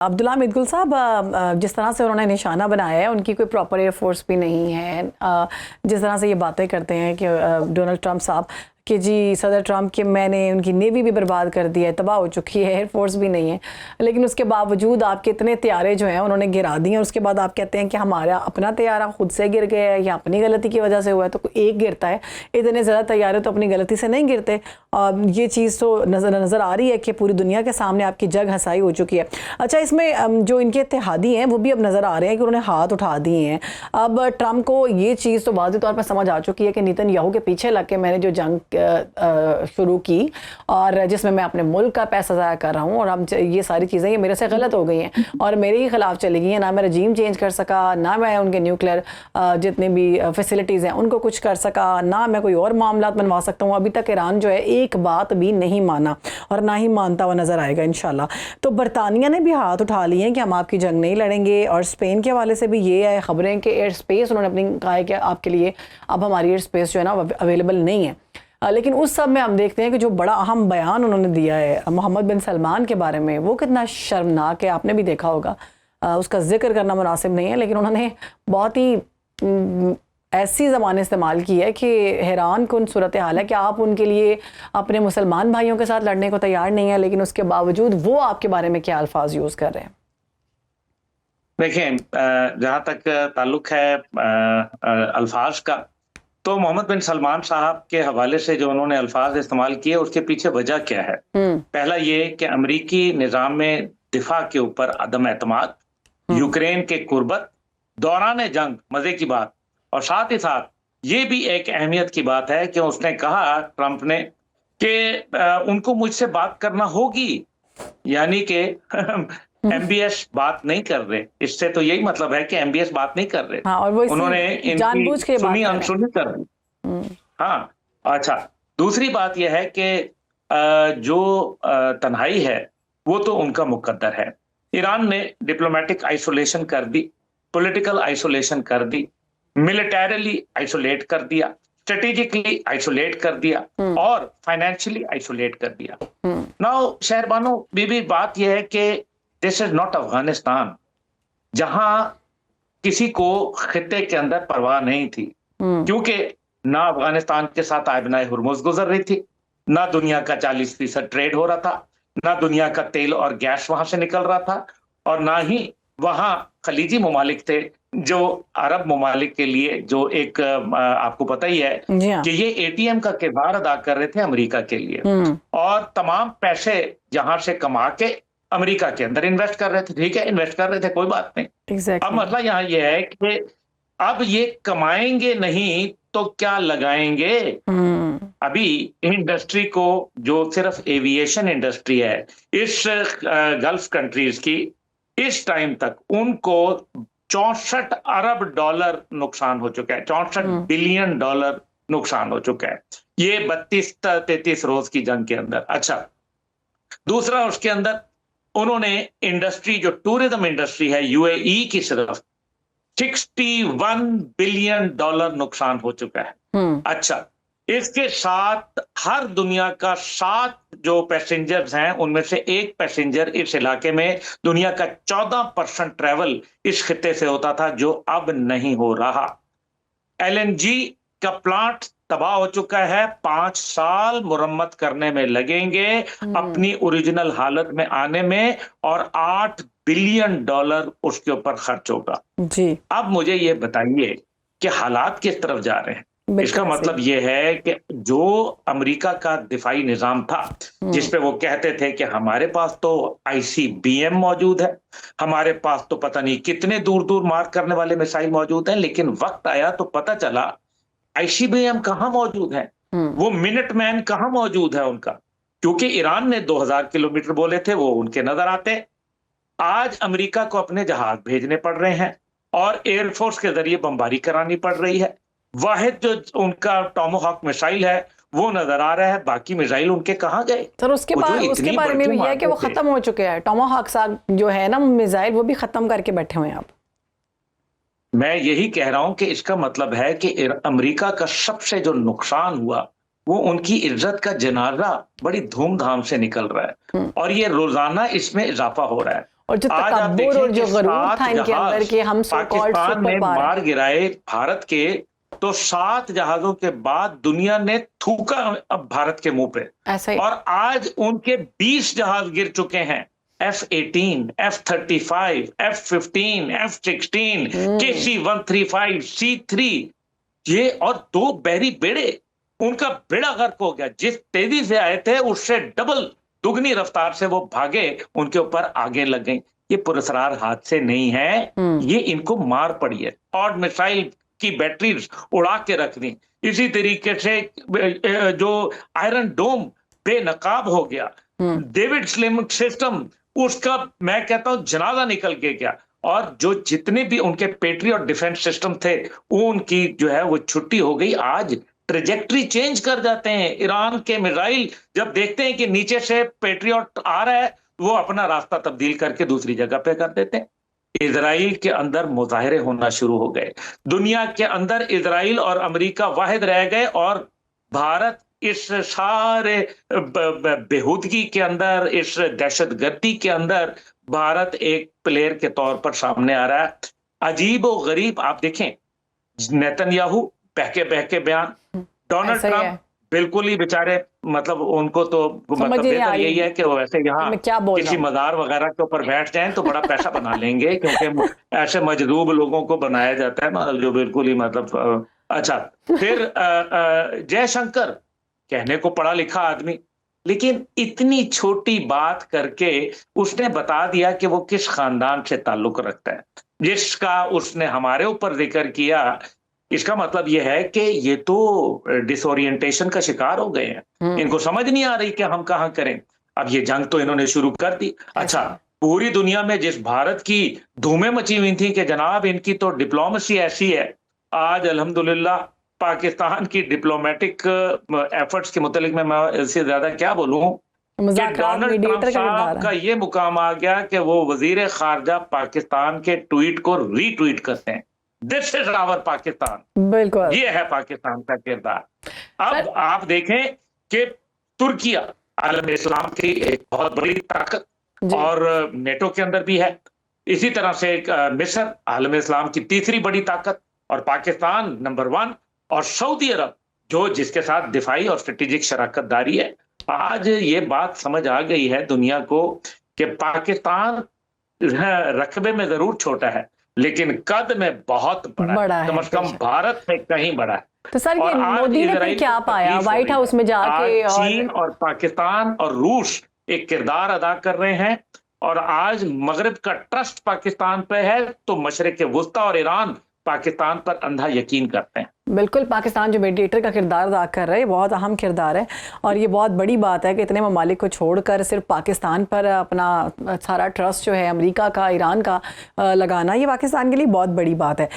अब्दुल्ला मिदगुल साहब, जिस तरह से उन्होंने निशाना बनाया है, उनकी कोई प्रॉपर एयरफोर्स भी नहीं है। जिस तरह से ये बातें करते हैं कि डोनाल्ड ट्रंप साहब कि जी सदर ट्रंप के मैंने उनकी नेवी भी बर्बाद कर दी है, तबाह हो चुकी है, एयरफोर्स भी नहीं है, लेकिन उसके बावजूद आपके इतने तैयारे जो हैं उन्होंने गिरा दिए और उसके बाद आप कहते हैं कि हमारा अपना तैयारा खुद से गिर गया है या अपनी गलती की वजह से हुआ है। तो एक गिरता है, इतने ज़्यादा तैयारे तो अपनी गलती से नहीं गिरते। ये चीज़ तो नज़र आ रही है कि पूरी दुनिया के सामने आपकी जग हंसाई हो चुकी है। अच्छा, इसमें जो इनके इत्तेहादी हैं वो भी अब नज़र आ रहे हैं कि उन्होंने हाथ उठा दिए हैं। अब ट्रंप को ये चीज़ तो वाज़ेह तौर पर समझ आ चुकी है कि नेतन्याहू के पीछे लग के मैंने जो जंग शुरू की और जिसमें मैं अपने मुल्क का पैसा ज़ाया कर रहा हूँ और अब ये सारी चीज़ें ये मेरे से गलत हो गई हैं और मेरे ही खिलाफ चली गई हैं। ना मैं रजीम चेंज कर सका, ना मैं उनके न्यूक्लियर जितने भी फैसिलिटीज़ हैं उनको कुछ कर सका, ना मैं कोई और मामला बनवा सकता हूँ। अभी तक ईरान जो है एक बात भी नहीं माना और ना ही मानता हुआ नज़र आएगा इंशाल्लाह। तो बरतानिया ने भी हाथ उठा लिए हैं कि हम आपकी जंग नहीं लड़ेंगे और स्पेन के हवाले से भी ये है खबरें कि एयर स्पेस उन्होंने अपनी कहा है कि आपके लिए अब हमारी एयर स्पेस जो है ना अवेलेबल नहीं है। लेकिन उस सब में हम देखते हैं कि जो बड़ा अहम बयान उन्होंने दिया है मोहम्मद बिन सलमान के बारे में, वो कितना शर्मनाक है, आपने भी देखा होगा। उसका जिक्र करना मुनासिब नहीं है, लेकिन उन्होंने बहुत ही ऐसी ज़बान इस्तेमाल की है कि हैरान कुन सूरत हाल है कि आप उनके लिए अपने मुसलमान भाइयों के साथ लड़ने को तैयार नहीं है, लेकिन उसके बावजूद वो आपके बारे में क्या अल्फाज यूज़ कर रहे हैं। देखें, जहाँ तक ताल्लुक है अल्फाज का, तो मोहम्मद बिन सलमान साहब के हवाले से जो उन्होंने अल्फाज इस्तेमाल किए उसके पीछे वजह क्या है। पहला ये कि अमरीकी निज़ाम में दिफा के ऊपर अदम एतमाद, यूक्रेन के कुर्बत, दौरान जंग, मजे की बात, और साथ ही साथ ये भी एक अहमियत की बात है कि उसने कहा ट्रंप ने कि उनको मुझसे बात करना होगी, यानी कि एमबीएस बात नहीं कर रहे। इससे तो यही मतलब है कि एमबीएस बात नहीं कर रहे। हाँ, और वो उन्होंने जानबूझ के सुनी अनसुनी कर दी। हाँ, अच्छा, दूसरी बात यह है कि जो तन्हाई है वो तो उनका मुकद्दर है। ईरान ने डिप्लोमेटिक आइसोलेशन कर दी, पॉलिटिकल आइसोलेशन कर दी, मिलिटरीली आइसोलेट कर दिया, स्ट्रेटेजिकली आइसोलेट कर दिया और फाइनेंशियली आइसोलेट कर दिया। नाउ शहरबानो बीबी, बात यह है कि दिस इज नॉट अफगानिस्तान जहां किसी को खित्ते के अंदर परवाह नहीं थी, क्योंकि ना अफगानिस्तान के साथ आबनाए हुर्मुज गुजर रही थी, ना दुनिया का 40% ट्रेड हो रहा था, ना दुनिया का तेल और गैस वहां से निकल रहा था, और ना ही वहां खलीजी ममालिक थे जो अरब ममालिक के लिए जो एक आपको पता ही है कि ये एटीएम का किरदार अदा कर रहे थे अमेरिका के लिए, और तमाम पैसे जहां से कमा के अमेरिका के अंदर इन्वेस्ट कर रहे थे। ठीक है, इन्वेस्ट कर रहे थे, कोई बात नहीं। अब मसला यहाँ यह है कि अब ये कमाएंगे नहीं तो क्या लगाएंगे। अभी इंडस्ट्री को, जो सिर्फ एविएशन इंडस्ट्री है इस गल्फ कंट्रीज की, इस टाइम तक उनको 64 अरब डॉलर नुकसान हो चुका है, 64 बिलियन डॉलर नुकसान हो चुका है, ये 32-33 रोज की जंग के अंदर। अच्छा, दूसरा उसके अंदर उन्होंने इंडस्ट्री, जो टूरिज्म इंडस्ट्री है यूएई की, सिर्फ 61 बिलियन डॉलर नुकसान हो चुका है। अच्छा, इसके साथ हर दुनिया का 7 जो पैसेंजर्स हैं उनमें से एक पैसेंजर इस इलाके में, दुनिया का 14% ट्रेवल इस खित्ते से होता था, जो अब नहीं हो रहा। एलएनजी का प्लांट तबाह हो चुका है, 5 साल मुरम्मत करने में लगेंगे अपनी ओरिजिनल हालत में आने में, और 8 बिलियन डॉलर उसके ऊपर खर्च होगा जी। अब मुझे ये बताइए कि हालात किस तरफ जा रहे हैं। इसका मतलब यह है कि जो अमेरिका का दिफाई निजाम था, जिसपे वो कहते थे कि हमारे पास तो आईसीबीएम मौजूद है, हमारे पास तो पता नहीं कितने दूर दूर मार करने वाले मिसाइल मौजूद हैं, लेकिन वक्त आया तो पता चला आईसीबीएम कहां मौजूद है, वो मिनटमैन कहां मौजूद है उनका, क्योंकि ईरान ने 2000 किलोमीटर बोले थे, वो उनके नजर आते। आज अमेरिका को अपने जहाज भेजने पड़ रहे हैं और एयरफोर्स के जरिए बमबारी करानी पड़ रही है। वाहिद जो उनका टॉमोहॉक मिसाइल है वो नजर आ रहा है, बाकी मिसाइल उनके कहां गए। सर, उसके बारे में भी है कि वो खत्म हो चुके हैं। टॉमोहॉक जो है ना मिसाइल, वो भी खत्म करके बैठे हुए हैं आप। मैं यही कह रहा हूं कि इसका मतलब है कि अमेरिका का सबसे जो नुकसान हुआ वो उनकी इज्जत का जनाजा बड़ी धूमधाम से निकल रहा है, और ये रोजाना इसमें इजाफा हो रहा है। और जो आज आप तकब्बुर और जो देखें कि गरूर 7 था इनके अंदर कि हम सो कॉल्ड पाकिस्तान ने सुपर पावर मार गिराए भारत के, तो 7 जहाजों के बाद दुनिया ने थूका अब भारत के मुंह पे, ऐसा ही। और आज उनके 20 जहाज गिर चुके हैं, F-18, F-35, F-15, F-16, KC-135, C-3, ये और 2 बहरी बेड़े, उनका बेड़ा गर्क हो गया। जिस तेजी से आए थे उससे डबल दुगनी रफ्तार से वो भागे, उनके ऊपर आगे लग गई। ये पुरस्कार हादसे नहीं है, ये इनको मार पड़ी है। और मिसाइल की बैटरीज उड़ा के रख दी। इसी तरीके से जो आयरन डोम बेनकाब हो गया, डेविड स्लिम सिस्टम, उसका मैं कहता हूं जनाजा निकल के गया। और जो जितने भी उनके पेट्रियट डिफेंस सिस्टम थे, उनकी जो है वो छुट्टी हो गई। आज ट्रेजेक्ट्री चेंज कर जाते हैं। ईरान के मिसाइल जब देखते हैं कि नीचे से पेट्रियट आ रहा है, वो अपना रास्ता तब्दील करके दूसरी जगह पे कर देते हैं। इजराइल के अंदर मुजाहरे होना शुरू हो गए। दुनिया के अंदर इजराइल और अमेरिका वाहिद रह गए, और भारत इस सारे बेहूदगी के अंदर, इस दहशतगर्दी के अंदर भारत एक प्लेयर के तौर पर सामने आ रहा है। अजीब और गरीब आप देखें, नेतन्याहू बहके बयान, डोनाल्ड ट्रंप बिल्कुल ही बेचारे, मतलब उनको तो मतलब बेहतर यही है कि वो ऐसे यहाँ किसी मज़ार वगैरह के ऊपर बैठ जाएं तो बड़ा पैसा बना लेंगे, क्योंकि ऐसे मजदूब लोगों को बनाया जाता है, मतलब जो बिल्कुल ही मतलब अच्छा। फिर जयशंकर, कहने को पढ़ा लिखा आदमी, लेकिन इतनी छोटी बात करके उसने बता दिया कि वो किस खानदान से ताल्लुक रखता है, जिसका उसने हमारे ऊपर जिक्र किया। इसका मतलब यह है कि ये तो डिसोरिएंटेशन का शिकार हो गए हैं। इनको समझ नहीं आ रही कि हम कहां करें। अब ये जंग तो इन्होंने शुरू कर दी। अच्छा, पूरी दुनिया में जिस भारत की धूमें मची हुई थी कि जनाब इनकी तो डिप्लोमेसी ऐसी है, आज अल्हम्दुलिल्लाह पाकिस्तान की डिप्लोमेटिक एफर्ट्स के मुतालिक मैं इससे ज्यादा क्या बोलूं कि डोनाल्ड ट्रंप साहब का ये मुकाम आ गया कि वो वजीर खारजा पाकिस्तान के ट्वीट को रीट्वीट करते हैं। This is our Pakistan. बिल्कुल, ये है पाकिस्तान का किरदार। अब आप देखें कि तुर्किया आलम इस्लाम की एक बहुत बड़ी ताकत और नेटो के अंदर भी है। इसी तरह से मिस्र आलम इस्लाम की तीसरी बड़ी ताकत, और पाकिस्तान नंबर 1, और सऊदी अरब जो जिसके साथ दिफाई और स्ट्रेटेजिक शराकतदारी है। आज ये बात समझ आ गई है दुनिया को कि पाकिस्तान रकबे में जरूर छोटा है, लेकिन कद में बहुत बड़ा है, कम से कम भारत से कहीं बड़ा है। तो सर ये मोदी ने फिर क्या पाया व्हाइट हाउस में जाके? चीन और पाकिस्तान और रूस एक किरदार अदा कर रहे हैं, और आज मगरिब का ट्रस्ट पाकिस्तान पे है, तो मशरिक वुस्ता और ईरान पाकिस्तान पर अंधा यकीन करते हैं। बिल्कुल, पाकिस्तान जो मेडिएटर का किरदार अदा कर रहा है, बहुत अहम किरदार है, और ये बहुत बड़ी बात है कि इतने ममालिक को छोड़कर सिर्फ पाकिस्तान पर अपना सारा ट्रस्ट जो है अमेरिका का, ईरान का लगाना, ये पाकिस्तान के लिए बहुत बड़ी बात है।